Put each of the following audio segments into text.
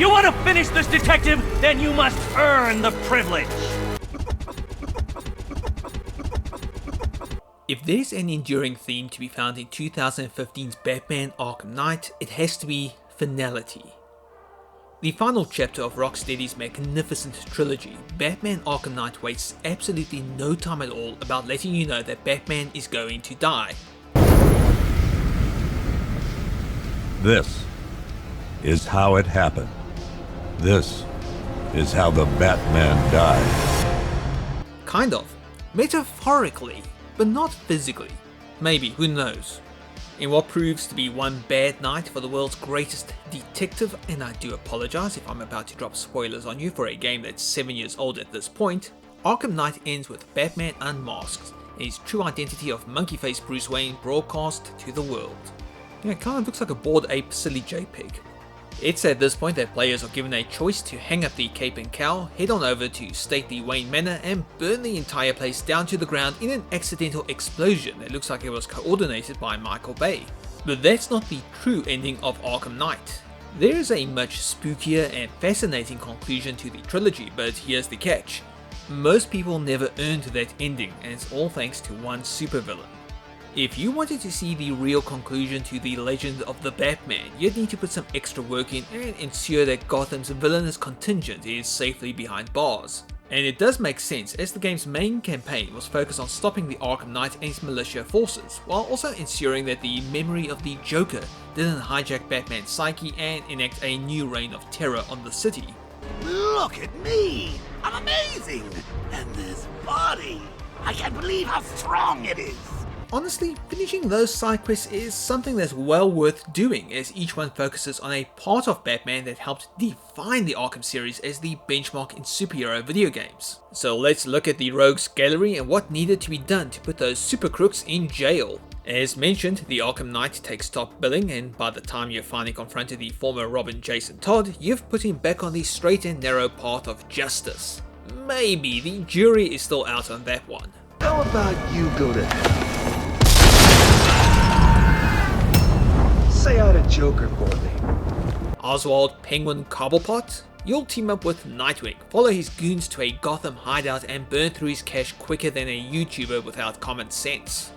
You want to finish this, detective? Then you must earn the privilege. If there's an enduring theme to be found in 2015's Batman Arkham Knight, it has to be finality. The final chapter of Rocksteady's magnificent trilogy, Batman Arkham Knight wastes absolutely no time at all about letting you know that Batman is going to die. This is how it happened. This is how the Batman died. Kind of. Metaphorically, but not physically. Maybe, who knows. In what proves to be one bad night for the world's greatest detective, and I do apologize if I'm about to drop spoilers on you for a game that's 7 years old at this point, Arkham Knight ends with Batman unmasked and his true identity of monkey-faced Bruce Wayne broadcast to the world. Yeah, it kinda looks like a Bored Ape silly JPEG. It's at this point that players are given a choice to hang up the cape and cowl, head on over to stately Wayne Manor and burn the entire place down to the ground in an accidental explosion that looks like it was coordinated by Michael Bay. But that's not the true ending of Arkham Knight. There is a much spookier and fascinating conclusion to the trilogy, but here's the catch. Most people never earned that ending, and it's all thanks to one supervillain. If you wanted to see the real conclusion to the legend of the Batman, you'd need to put some extra work in and ensure that Gotham's villainous contingent is safely behind bars. And it does make sense, as the game's main campaign was focused on stopping the Arkham Knight and his militia forces, while also ensuring that the memory of the Joker didn't hijack Batman's psyche and enact a new reign of terror on the city. Look at me! I'm amazing! And this body! I can't believe how strong it is! Honestly, finishing those side quests is something that's well worth doing, as each one focuses on a part of Batman that helped define the Arkham series as the benchmark in superhero video games. So let's look at the rogues gallery and what needed to be done to put those super crooks in jail. As mentioned, the Arkham Knight takes top billing, and by the time you finally confronted the former Robin Jason Todd, you've put him back on the straight and narrow path of justice. Maybe the jury is still out on that one. How about you go to hell? Say hi to Joker for me. Oswald Penguin Cobblepot? You'll team up with Nightwing, follow his goons to a Gotham hideout and burn through his cash quicker than a YouTuber without common sense.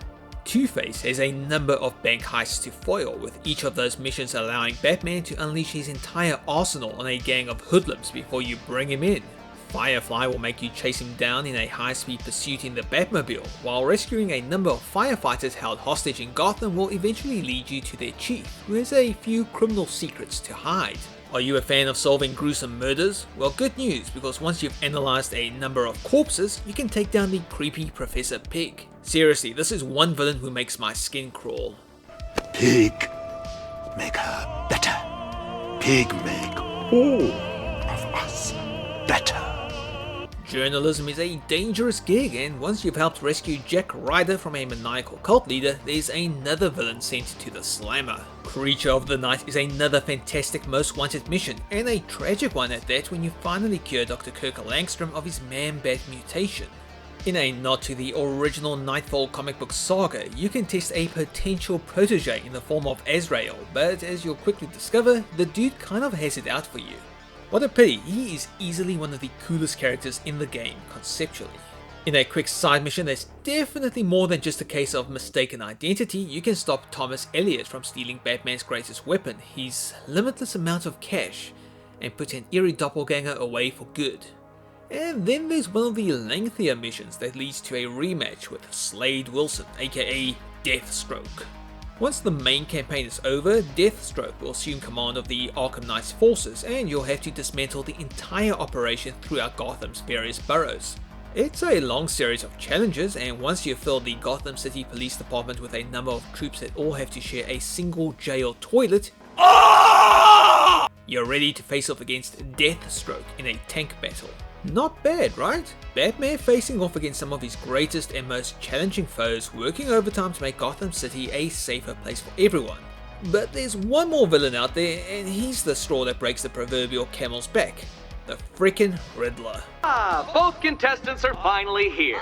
Two-Face has a number of bank heists to foil, with each of those missions allowing Batman to unleash his entire arsenal on a gang of hoodlums before you bring him in. Firefly will make you chase him down in a high-speed pursuit in the Batmobile, while rescuing a number of firefighters held hostage in Gotham will eventually lead you to their chief, who has a few criminal secrets to hide. Are you a fan of solving gruesome murders? Well, good news, because once you've analysed a number of corpses, you can take down the creepy Professor Pig. Seriously, this is one villain who makes my skin crawl. Pig, make her better. Pig, make all of us better. Journalism is a dangerous gig, and once you've helped rescue Jack Ryder from a maniacal cult leader, there's another villain sent to the slammer. Creature of the Night is another fantastic most wanted mission, and a tragic one at that when you finally cure Dr. Kirk Langstrom of his Man-Bat mutation. In a nod to the original Nightfall comic book saga, you can test a potential protege in the form of Azrael, but as you'll quickly discover, the dude kind of has it out for you. What a pity, he is easily one of the coolest characters in the game, conceptually. In a quick side mission that's definitely more than just a case of mistaken identity, you can stop Thomas Elliot from stealing Batman's greatest weapon, his limitless amount of cash, and put an eerie doppelganger away for good. And then there's one of the lengthier missions that leads to a rematch with Slade Wilson, aka Deathstroke. Once the main campaign is over, Deathstroke will assume command of the Arkham Knight's forces, and you'll have to dismantle the entire operation throughout Gotham's various boroughs. It's a long series of challenges, and once you've filled the Gotham City Police Department with a number of troops that all have to share a single jail toilet, you're ready to face off against Deathstroke in a tank battle. Not bad, right? Batman facing off against some of his greatest and most challenging foes, working overtime to make Gotham City a safer place for everyone. But there's one more villain out there, and he's the straw that breaks the proverbial camel's back. The frickin' Riddler. Both contestants are finally here.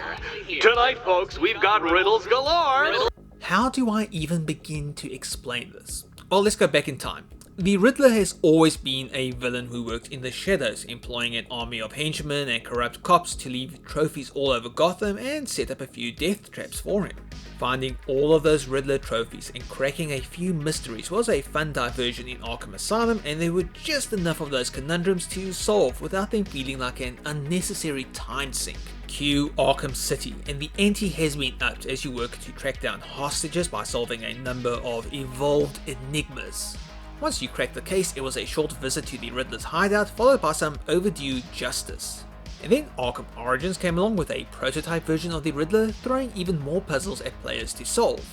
Tonight, folks, we've got riddles galore. How do I even begin to explain this? Well, let's go back in time. The Riddler has always been a villain who worked in the shadows, employing an army of henchmen and corrupt cops to leave trophies all over Gotham and set up a few death traps for him. Finding all of those Riddler trophies and cracking a few mysteries was a fun diversion in Arkham Asylum, and there were just enough of those conundrums to solve without them feeling like an unnecessary time sink. Cue Arkham City, and the ante has been upped as you work to track down hostages by solving a number of evolved enigmas. Once you cracked the case, it was a short visit to the Riddler's hideout, followed by some overdue justice. And then Arkham Origins came along with a prototype version of the Riddler, throwing even more puzzles at players to solve.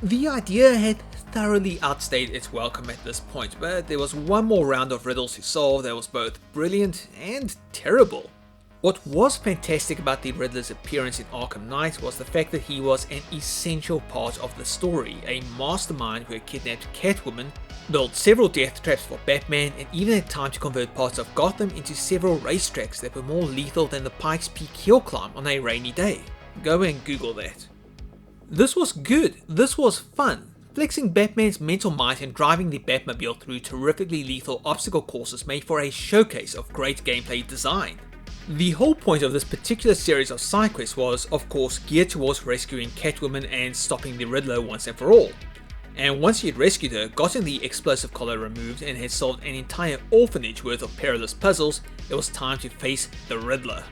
The idea had thoroughly outstayed its welcome at this point, but there was one more round of riddles to solve that was both brilliant and terrible. What was fantastic about the Riddler's appearance in Arkham Knight was the fact that he was an essential part of the story, a mastermind who had kidnapped Catwoman, built several death traps for Batman, and even had time to convert parts of Gotham into several racetracks that were more lethal than the Pikes Peak hill climb on a rainy day. Go and Google that. This was good, this was fun. Flexing Batman's mental might and driving the Batmobile through terrifically lethal obstacle courses made for a showcase of great gameplay design. The whole point of this particular series of side quests was, of course, geared towards rescuing Catwoman and stopping the Riddler once and for all. And once you had rescued her, gotten the explosive collar removed, and had solved an entire orphanage worth of perilous puzzles, it was time to face the Riddler.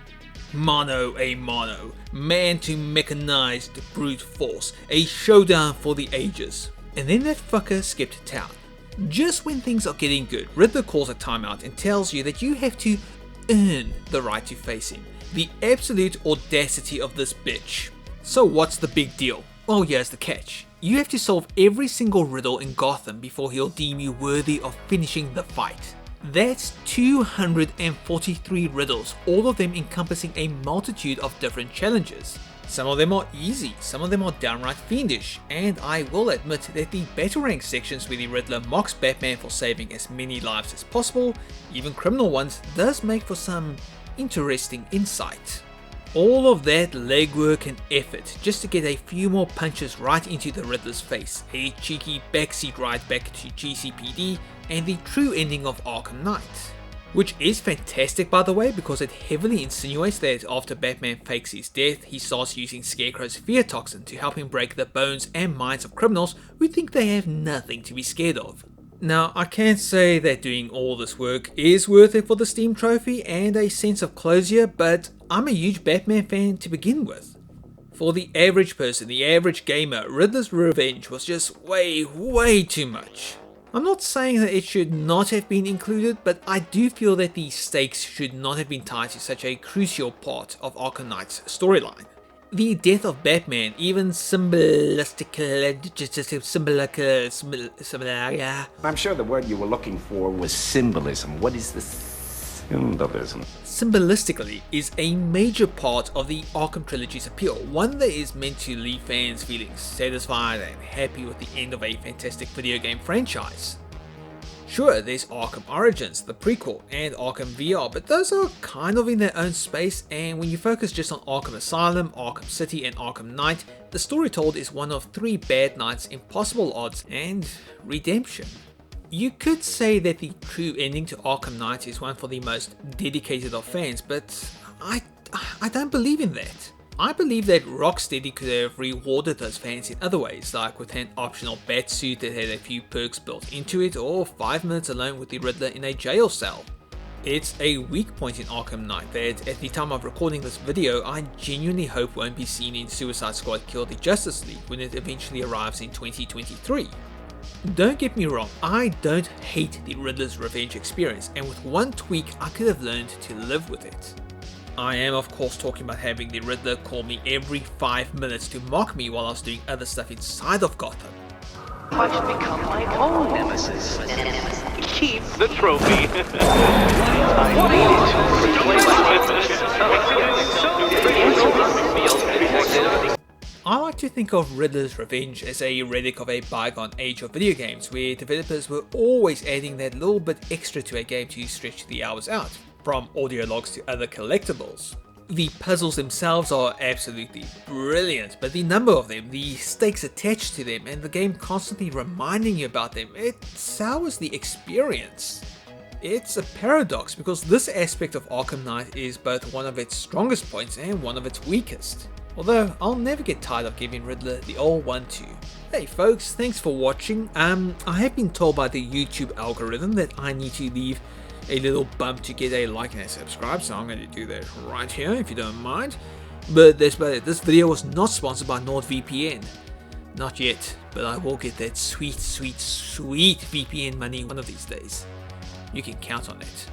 Mano a mano, man to mechanized brute force, a showdown for the ages. And then that fucker skipped town. Just when things are getting good, Riddler calls a timeout and tells you that you have to earn the right to face him. The absolute audacity of this bitch. So what's the big deal? Well, here's the catch. You have to solve every single riddle in Gotham before he'll deem you worthy of finishing the fight. That's 243 riddles, all of them encompassing a multitude of different challenges. Some of them are easy, some of them are downright fiendish, and I will admit that the Batarang sections where the Riddler mocks Batman for saving as many lives as possible, even criminal ones, does make for some interesting insight. All of that legwork and effort just to get a few more punches right into the Riddler's face, a cheeky backseat ride back to GCPD, and the true ending of Arkham Knight. Which is fantastic, by the way, because it heavily insinuates that after Batman fakes his death, he starts using Scarecrow's fear toxin to help him break the bones and minds of criminals who think they have nothing to be scared of. Now, I can't say that doing all this work is worth it for the Steam Trophy and a sense of closure, but I'm a huge Batman fan to begin with. For the average person, the average gamer, Riddler's Revenge was just way too much. I'm not saying that it should not have been included, but I do feel that the stakes should not have been tied to such a crucial part of Arkham Knight's storyline. The death of Batman, even I'm sure the word you were looking for was symbolism. What is the symbolism? Symbolistically is a major part of the Arkham trilogy's appeal, one that is meant to leave fans feeling satisfied and happy with the end of a fantastic video game franchise. Sure, there's Arkham Origins, the prequel, and Arkham VR, but those are kind of in their own space, and when you focus just on Arkham Asylum, Arkham City, and Arkham Knight, the story told is one of 3 bad nights, impossible odds, and redemption. You could say that the true ending to Arkham Knight is one for the most dedicated of fans, but I don't believe in that. I believe that Rocksteady could have rewarded those fans in other ways, like with an optional batsuit that had a few perks built into it, or 5 minutes alone with the Riddler in a jail cell. It's a weak point in Arkham Knight that, at the time of recording this video, I genuinely hope won't be seen in Suicide Squad Kill the Justice League when it eventually arrives in 2023. Don't get me wrong, I don't hate the Riddler's Revenge experience, and with one tweak I could have learned to live with it. I am of course talking about having the Riddler call me every 5 minutes to mock me while I was doing other stuff inside of Gotham. I've become my own nemesis. Keep the trophy. I like to think of Riddler's Revenge as a relic of a bygone age of video games where developers were always adding that little bit extra to a game to stretch the hours out, from audio logs to other collectibles. The puzzles themselves are absolutely brilliant, but the number of them, the stakes attached to them, and the game constantly reminding you about them, it sours the experience. It's a paradox because this aspect of Arkham Knight is both one of its strongest points and one of its weakest. Although, I'll never get tired of giving Riddler the old 1-2. Hey folks, thanks for watching. I have been told by the YouTube algorithm that I need to leave a little bump to get a like and a subscribe, so I'm going to do that right here if you don't mind. But that's about it. This video was not sponsored by NordVPN. Not yet, but I will get that sweet, sweet, sweet VPN money one of these days. You can count on it.